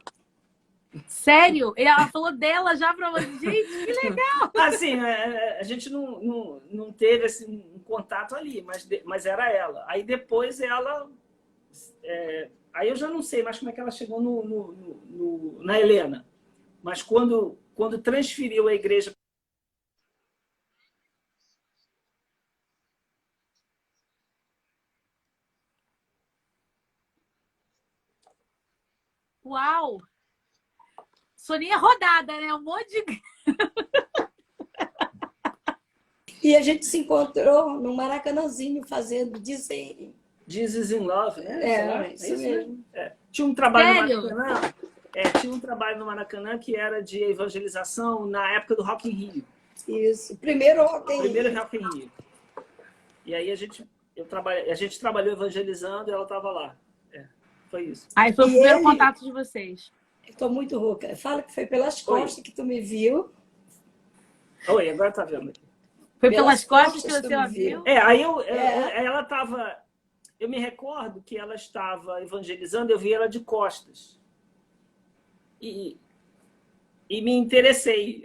Sério? Ela falou dela já pra você. Gente, que legal!
Assim, a gente não teve assim, um contato ali, mas era ela. Aí depois ela... aí eu já não sei mais como é que ela chegou na Helena. Mas quando transferiu a igreja...
Uau! Soninha rodada, né? Um monte de...
E a gente se encontrou no Maracanãzinho fazendo desenho.
Jesus in Love, né?
Isso mesmo.
Tinha um trabalho
Sério?
no Maracanã. Tinha um trabalho no Maracanã que era de evangelização na época do Rock in Rio.
Isso. Primeiro Rock in
Primeiro
Rio.
Rock in Rio. E aí a gente trabalhou evangelizando e ela estava lá. Foi isso.
Aí foi o primeiro contato de vocês.
Estou muito rouca. Fala que foi pelas costas que tu me viu.
Oi, agora tá vendo aqui.
Foi pelas costas que
costas
você a viu?
Aí ela estava... Eu me recordo que ela estava evangelizando, eu vi ela de costas. E me interessei.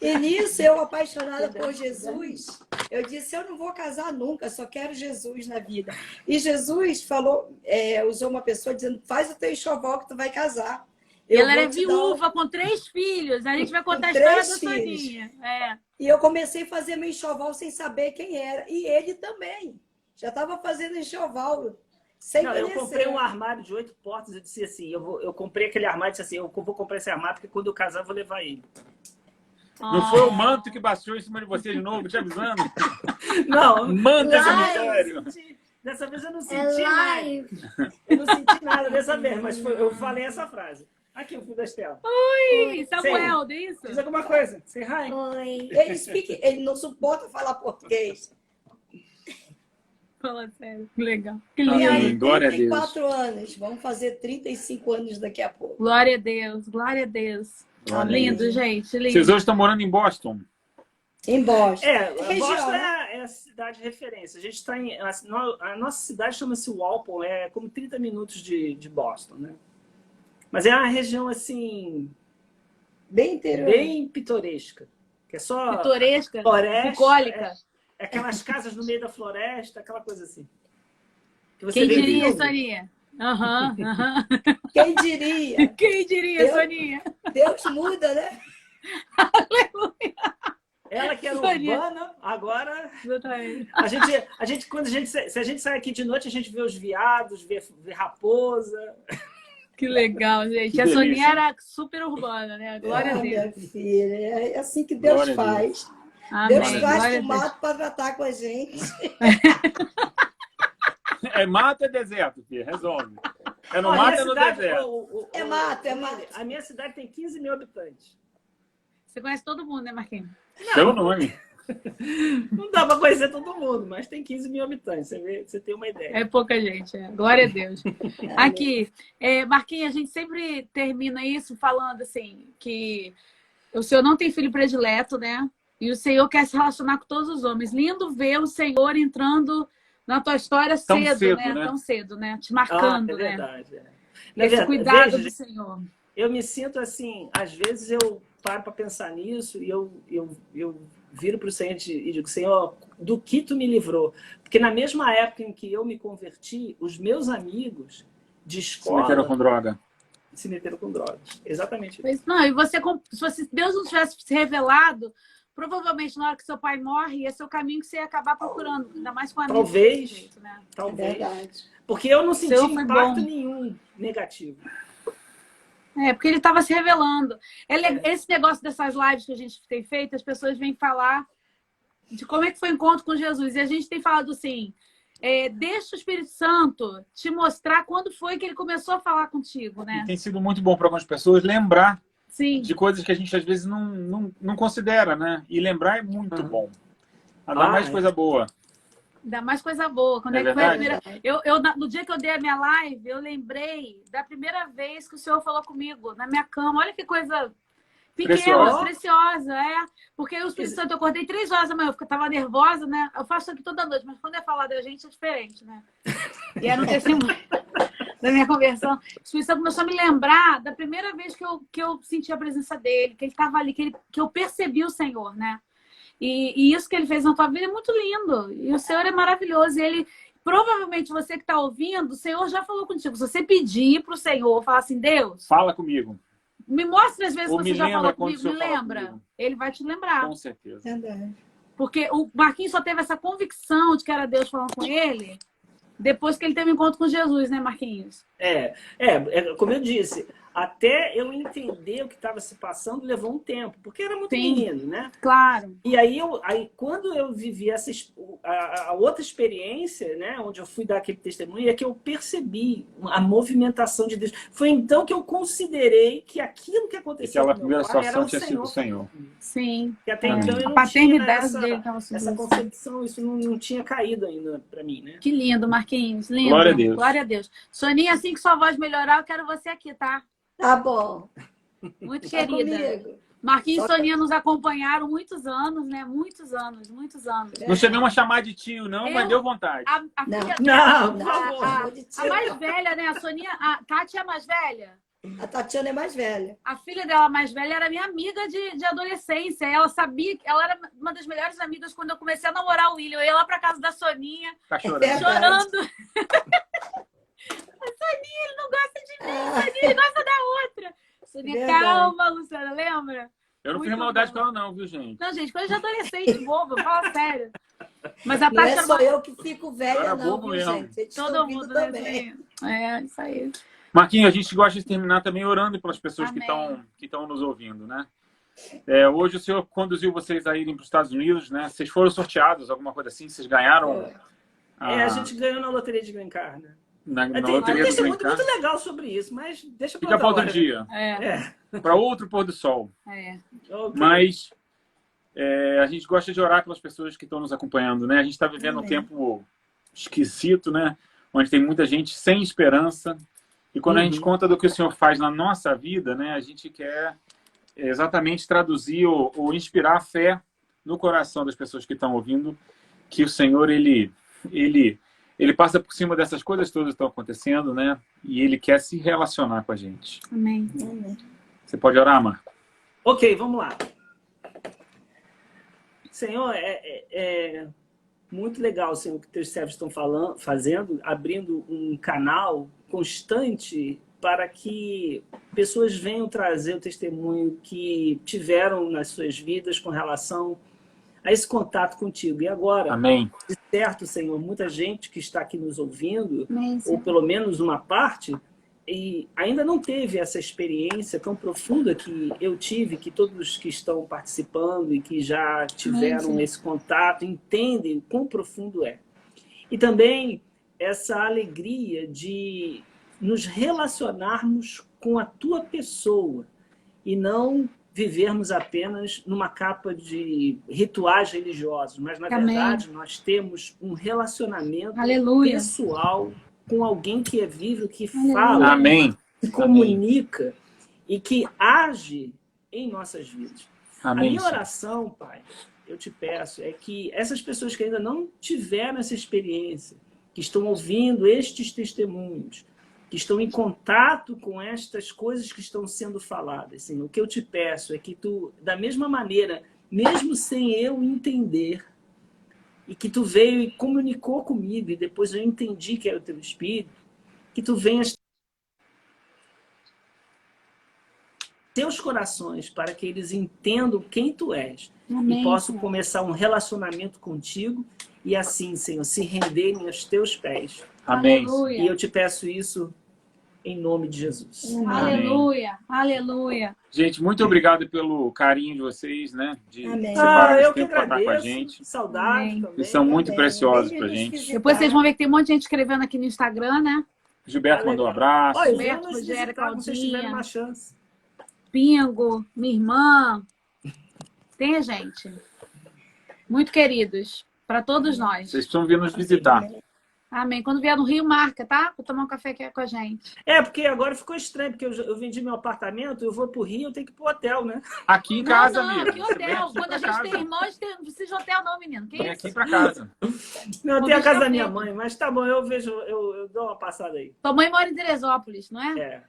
E nisso, eu apaixonada por Jesus, eu disse, eu não vou casar nunca, só quero Jesus na vida. E Jesus falou, usou uma pessoa dizendo, faz o teu enxoval que tu vai casar.
Ela era viúva com 3 filhos. A gente vai contar a história da Soninha.
E eu comecei a fazer meu enxoval sem saber quem era. E ele também. Já estava fazendo enxoval. Sem conhecer.
Eu comprei um armário de 8 portas. Eu disse assim, eu comprei aquele armário e disse assim, eu vou comprar esse armário porque quando eu casar eu vou levar ele.
Não foi o manto que baixou em cima de você de novo, te avisando?
Não.
Manto esse mistério.
Dessa vez eu não senti nada. Eu não senti nada dessa vez, mas eu falei essa frase. Aqui, o filho da Estela.
Oi, Samuel, é isso?
Diz alguma coisa. Say hi.
Oi. Ele não suporta falar português.
Fala sério. Que legal. Que
E
lindo.
aí,
Glória a Deus.
34 anos. Vamos fazer 35 anos daqui a pouco.
Glória a Deus, glória a Deus.
Glória a
Lindo,
Deus.
gente, lindo.
Vocês hoje estão morando em Boston?
Em Boston.
Boston
né?
é a cidade de referência. A gente está em. A nossa cidade chama-se Walpole, é como 30 minutos de Boston, né? Mas é uma região assim.
Bem interior.
Bem pitoresca. Que é só.
Pitoresca,
floresta.
bucólica.
É aquelas casas no meio da floresta, aquela coisa assim. Que você
Quem
vê em
diria,
filme.
Soninha? Aham, aham.
Quem diria?
Quem diria,
Eu-
Soninha?
Deus muda, né?
Ela que era
Sonia.
urbana, agora.
Exatamente.
Se a gente sai aqui de noite, a gente vê os veados, vê raposa.
Que legal, gente.
Que
A
delícia.
Soninha era super urbana, né? Glória a Deus.
Minha filha, é assim que Deus
Glória a Deus.
faz.
Amém.
Deus
Glória
traz
Glória a
pro
Deus.
mato para tratar com a gente.
É mato ou é deserto, filho? Resolve. É no
Ó, a
mato
minha
ou no
cidade-
deserto?
É mato, é mato.
A minha cidade tem 15 mil habitantes.
Você conhece todo mundo, né, Marquinhos?
Pelo nome.
Não dá para conhecer todo mundo, mas tem 15 mil habitantes. Você tem uma ideia.
É pouca gente, é. Glória a Deus. Aqui, Marquinhos, a gente sempre termina isso falando assim, que o Senhor não tem filho predileto, né? E o Senhor quer se relacionar com todos os homens. Lindo ver o Senhor entrando na tua história
Tão
cedo,
cedo,
né?
né?
Tão cedo, né? Te marcando,
é
né?
verdade. É.
Esse cuidado
Veja,
do Senhor.
eu me sinto assim, às vezes eu paro para pensar nisso e eu viro para o Senhor e digo, Senhor, do que tu me livrou? Porque na mesma época em que eu me converti, os meus amigos de
Se
escola
meteram com droga.
se meteram com drogas. Exatamente isso.
Mas, não, e se Deus não tivesse se revelado, provavelmente na hora que seu pai morre, esse é o caminho que você ia acabar procurando, ainda mais com amigos.
Talvez.
desse jeito, né?
É
Talvez.
verdade.
Porque eu não senti
Seu foi
impacto
bom.
nenhum negativo.
Porque ele estava se revelando. Esse negócio dessas lives que a gente tem feito, as pessoas vêm falar de como é que foi o encontro com Jesus. E a gente tem falado assim, deixa o Espírito Santo te mostrar quando foi que ele começou a falar contigo,
E
né?
tem sido muito bom para algumas pessoas lembrar
Sim.
de coisas que a gente às vezes não considera, né? E lembrar é muito bom. Ainda mais coisa boa.
Ainda mais coisa boa. Quando
É
que foi a
verdade?
primeira... No dia que eu dei a minha live, eu lembrei da primeira vez que o Senhor falou comigo, na minha cama. Olha que coisa pequena, preciosa, Porque o Espírito Santo, eu acordei 3 horas da manhã, eu tava nervosa, né? Eu faço isso aqui toda noite, mas quando é falar da gente é diferente, né? E era um testemunho da minha conversão. O Espírito Santo começou a me lembrar da primeira vez que eu senti a presença dele, que ele estava ali, que eu percebi o Senhor, né? E isso que ele fez na tua vida é muito lindo. E o Senhor é maravilhoso. E ele, provavelmente, você que está ouvindo, o Senhor já falou contigo. Se você pedir para o Senhor, falar assim, Deus,
Fala comigo,
me mostra as vezes
Ou
que
me
você já
lembra
falou
quando o
comigo, me
Senhor fala
lembra.
comigo.
Ele vai te lembrar.
com certeza.
Verdade.
Porque o Marquinhos só teve essa convicção de que era Deus falando com ele depois que ele teve um encontro com Jesus, né, Marquinhos?
Como eu disse, até eu entender o que estava se passando levou um tempo, porque era muito
Sim.
menino, né?
Claro.
E aí, quando eu vivi a outra experiência, né, onde eu fui dar aquele testemunho, é que eu percebi a movimentação de Deus. Foi então que eu considerei que aquilo que aconteceu
Aquela
com
primeira
meu pai era
situação
o
tinha sido o Senhor.
Sim.
Que até então eu
A
não
paternidade
tinha
dele estava
essa concepção, isso não tinha caído ainda para mim, né?
Que lindo, Marquinhos. Lindo.
Glória a Deus.
Glória a Deus. Soninha, assim que sua voz melhorar, eu quero você aqui, tá?
Tá bom.
Muito
Tá
querida.
comigo.
Marquinhos e
Só-
Soninha nos acompanharam muitos anos, né? Muitos anos, muitos anos.
Não chegamos a chamar de tio, não, mas
Eu-
deu vontade.
A
Não.
filha
Não,
dela,
por favor.
a mais velha, né? A Soninha, a Tati é a mais velha.
A Tatiana é mais velha.
A filha dela mais velha era minha amiga de adolescência. Ela sabia que ela era uma das melhores amigas quando eu comecei a namorar o William. Eu ia lá pra casa da Soninha,
Tá chorando.
É.
chorando. Soninha, ele não gosta de mim, Soninha, ele gosta da outra. Soninha,
Verdade.
calma, Luciana, lembra?
Eu não fiz
Muito
maldade
bom.
com ela, não, viu, gente?
Não, gente, coisa de adolescente, bobo, fala sério. Mas a
Não
Tati
é
era
só
uma...
eu que fico velha,
Era
não,
bobo
viu,
mesmo.
gente? Vocês estão
Todo
ouvindo
mundo, né?
também.
É, isso aí.
Marquinhos, a gente gosta de terminar também orando pelas pessoas que
Amém.
estão nos ouvindo, né? Hoje o Senhor conduziu vocês a irem para os Estados Unidos, né? Vocês foram sorteados, alguma coisa assim? Vocês ganharam?
A gente ganhou na loteria de Green Card, né?
na
Tem um
loteria do
testemunho
Brincar.
muito legal sobre isso, mas deixa
Fica para outro
hora.
dia, para outro pôr do sol.
Ok.
Mas a gente gosta de orar pelas pessoas que estão nos acompanhando, né? A gente está vivendo um tempo esquisito, né? Onde tem muita gente sem esperança. E quando a gente conta do que o Senhor faz na nossa vida, né? A gente quer exatamente traduzir ou inspirar a fé no coração das pessoas que estão ouvindo, que o Senhor, ele passa por cima dessas coisas todas que estão acontecendo, né? E ele quer se relacionar com a gente.
Amém.
Você pode orar, Marco?
Ok, vamos lá. Senhor, é muito legal, Senhor, o que teus servos estão fazendo, abrindo um canal constante para que pessoas venham trazer o testemunho que tiveram nas suas vidas com relação a esse contato contigo. E agora,
Amém.
de certo, Senhor, muita gente que está aqui nos ouvindo,
Amém,
ou pelo menos uma parte, e ainda não teve essa experiência tão profunda que eu tive, que todos que estão participando e que já tiveram esse contato entendem o quão profundo é. E também essa alegria de nos relacionarmos com a tua pessoa e não vivermos apenas numa capa de rituais religiosos, mas na verdade nós temos um relacionamento pessoal com alguém que é vivo, que fala, que comunica e que age em nossas vidas.
Amém.
A minha oração, Pai, eu te peço, é que essas pessoas que ainda não tiveram essa experiência, que estão ouvindo estes testemunhos, que estão em contato com estas coisas que estão sendo faladas, Senhor, o que eu te peço é que tu, da mesma maneira, mesmo sem eu entender, e que tu veio e comunicou comigo, e depois eu entendi que era o teu Espírito, que tu venhas teus corações para que eles entendam quem tu és.
Amém,
e possam
Senhor.
começar um relacionamento contigo e assim, Senhor, se renderem aos teus pés.
Amém.
E eu te peço isso em nome de Jesus.
Aleluia. Aleluia.
Gente, muito obrigado pelo carinho de vocês, né? De
Amém.
separar
Eu
esse
que
tempo para estar com a
agradeço.
gente.
Saudade
Amém.
também.
Vocês são muito
Amém.
preciosos
Vem
pra
nos
gente.
visitar.
Depois vocês vão ver que tem um monte de gente escrevendo aqui no Instagram, né?
Gilberto mandou um
legal.
abraço.
Olha,
Gilberto,
venham nos
Rogério,
visitar quando vocês
Claudinha.
tiverem uma chance.
Pingo, minha irmã. Tem gente. Muito queridos. Para todos nós.
Vocês precisam vir nos visitar.
Amém. Quando vier no Rio, marca, tá? Pra tomar um café aqui com a gente.
Porque agora ficou estranho, porque eu vendi meu apartamento, eu vou pro Rio, eu tenho que ir pro hotel, né?
Aqui em casa,
não,
amigo.
que
Você vem
hotel.
aqui
Quando
pra
a gente
casa.
tem irmão, a gente não precisa de hotel não, menino. Que
Vem
isso?
aqui pra casa.
Não, eu
Vou
tenho a casa
deixar
da minha
mesmo.
mãe, mas tá bom, eu vejo, eu dou uma passada aí.
Tua mãe mora em Teresópolis, não é?
É.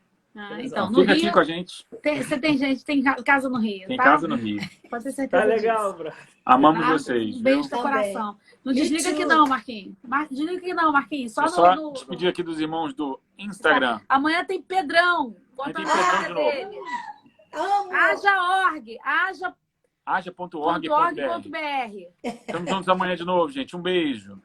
Então, no
Fica
Rio,
aqui com a gente.
você tem gente, tem casa no Rio,
Tem
tá?
casa no Rio.
Pode ter certeza
Tá legal,
disso.
bro.
Amamos
Tá?
vocês.
Um beijo
Viu?
no
Também.
coração. Não
Me
desliga aqui
too.
não, Marquinhos. Desliga aqui não, Marquinhos. Só
Só
no...
despedir aqui dos irmãos do Instagram.
Amanhã tem Pedrão. Bota
Tem
na
Pedrão
cara
de novo.
dele.
Amo.
Haja org. Haja.org.br.
Haja.org.br. Estamos juntos amanhã de novo, gente. Um beijo.